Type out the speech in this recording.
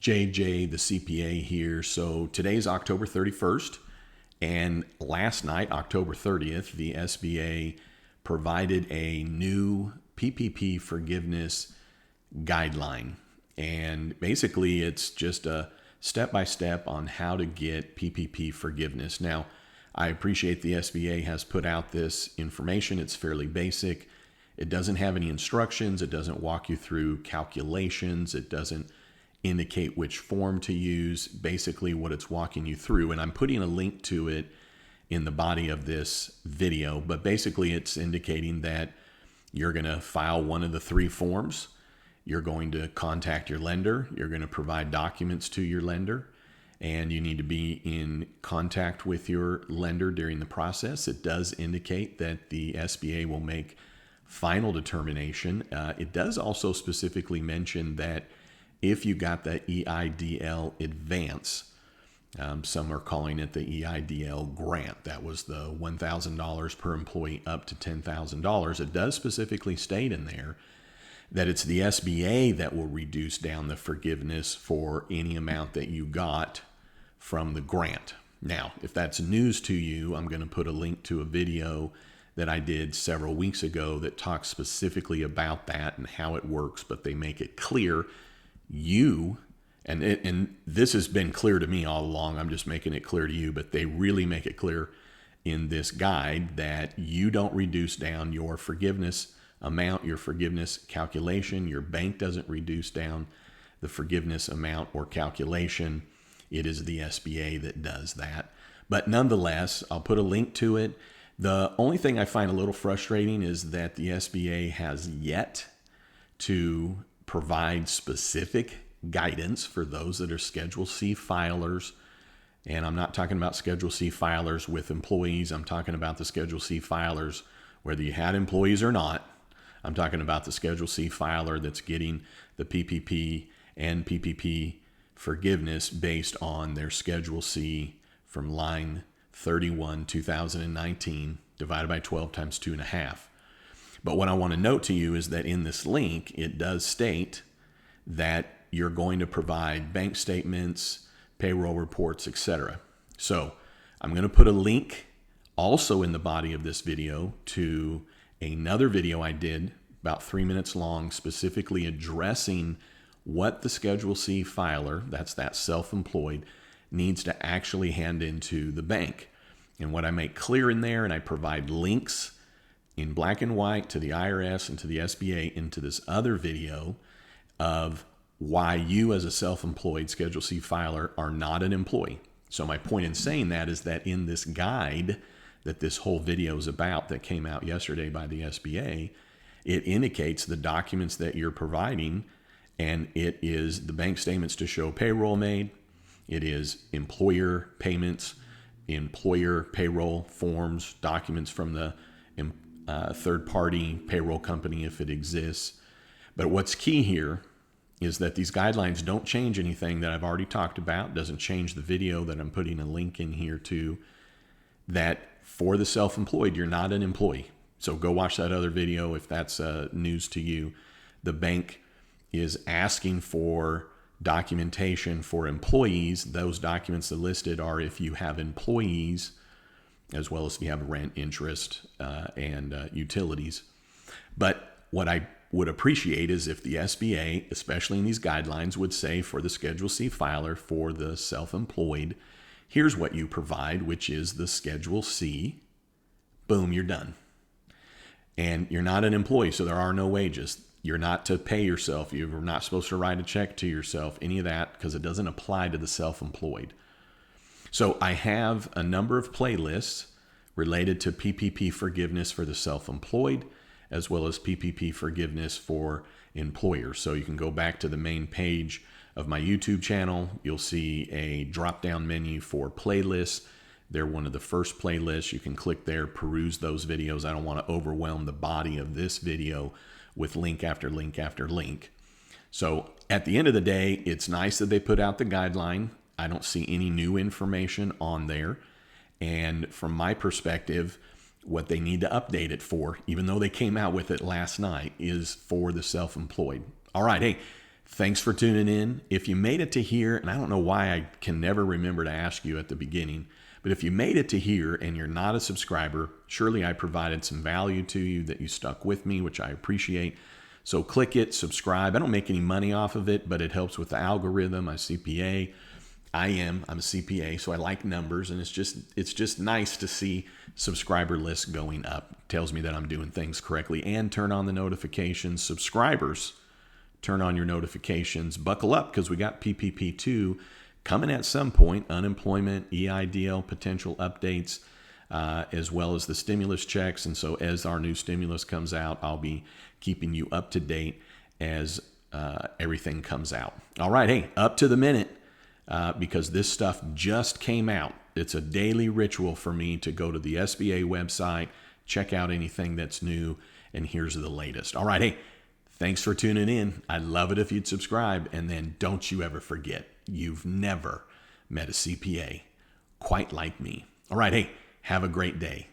JJ, the CPA here. So today's October 31st, and last night, October 30th, the SBA provided a new PPP forgiveness guideline. And basically, it's just a step-by-step on how to get PPP forgiveness. Now, I appreciate the SBA has put out this information. It's fairly basic. It doesn't have any instructions. It doesn't walk you through calculations. It doesn't indicate which form to use, basically what it's walking you through. And I'm putting a link to it in the body of this video, but basically it's indicating that you're going to file one of the three forms. You're going to contact your lender. You're going to provide documents to your lender, and you need to be in contact with your lender during the process. It does indicate that the SBA will make final determination. It does also specifically mention that if you got the EIDL advance, some are calling it the EIDL grant. That was the $1,000 per employee up to $10,000. It does specifically state in there that it's the SBA that will reduce down the forgiveness for any amount that you got from the grant. Now, if that's news to you, I'm going to put a link to a video that I did several weeks ago that talks specifically about that and how it works, but they make it clear and this has been clear to me all along. I'm just making it clear to you, but they really make it clear in this guide that you don't reduce down your forgiveness amount, your forgiveness calculation. Your bank doesn't reduce down the forgiveness amount or calculation. It is the SBA that does that. But nonetheless, I'll put a link to it. The only thing I find a little frustrating is that the SBA has yet to provide specific guidance for those that are Schedule C filers. And I'm not talking about Schedule C filers with employees. I'm talking about the Schedule C filers, whether you had employees or not. I'm talking about the Schedule C filer that's getting the PPP and PPP forgiveness based on their Schedule C from line 31, 2019, divided by 12 times 2.5. But what I want to note to you is that in this link, it does state that you're going to provide bank statements, payroll reports, etc. So I'm going to put a link also in the body of this video to another video I did about 3 minutes long, specifically addressing what the Schedule C filer, that's that self-employed, needs to actually hand into the bank. And what I make clear in there, and I provide links in black and white to the IRS and to the SBA into this other video of why you as a self-employed Schedule C filer are not an employee. So my point in saying that is that in this guide that this whole video is about that came out yesterday by the SBA, it indicates the documents that you're providing, and it is the bank statements to show payroll made. It is employer payments, employer payroll forms, documents from the third-party payroll company if it exists. But what's key here is that these guidelines don't change anything that I've already talked about, doesn't change the video that I'm putting a link in here to, that for the self-employed, you're not an employee. So go watch that other video if that's news to you. The bank is asking for documentation for employees. Those documents that listed are if you have employees, as well as if you have rent, interest, and utilities. But what I would appreciate is if the SBA, especially in these guidelines, would say for the Schedule C filer, for the self-employed, here's what you provide, which is the Schedule C. Boom, you're done. And you're not an employee, so there are no wages. You're not to pay yourself. You're not supposed to write a check to yourself, any of that, because it doesn't apply to the self-employed. So I have a number of playlists related to PPP forgiveness for the self-employed, as well as PPP forgiveness for employers. So you can go back to the main page of my YouTube channel. You'll see a drop-down menu for playlists. They're one of the first playlists. You can click there, peruse those videos. I don't want to overwhelm the body of this video with link after link after link. So at the end of the day, it's nice that they put out the guideline. I don't see any new information on there. And from my perspective, what they need to update it for, even though they came out with it last night, is for the self-employed. All right, hey, Thanks for tuning in. If you made it to here, and I don't know why I can never remember to ask you at the beginning, but if you made it to here and you're not a subscriber, surely I provided some value to you, that you stuck with me, which I appreciate. So click it, subscribe. I don't make any money off of it, but it helps with the algorithm. I'm a CPA. I'm a CPA, so I like numbers, and it's just nice to see subscriber lists going up. It tells me that I'm doing things correctly. And turn on the notifications. Subscribers, turn on your notifications. Buckle up, because we got PPP2 coming at some point. Unemployment, EIDL potential updates, as well as the stimulus checks. And so as our new stimulus comes out, I'll be keeping you up to date as everything comes out. All right, hey, up to the minute, because this stuff just came out. It's a daily ritual for me to go to the SBA website, check out anything that's new, and here's the latest. All right, hey, thanks for tuning in. I'd love it if you'd subscribe. And then don't you ever forget, you've never met a CPA quite like me. All right, hey, have a great day.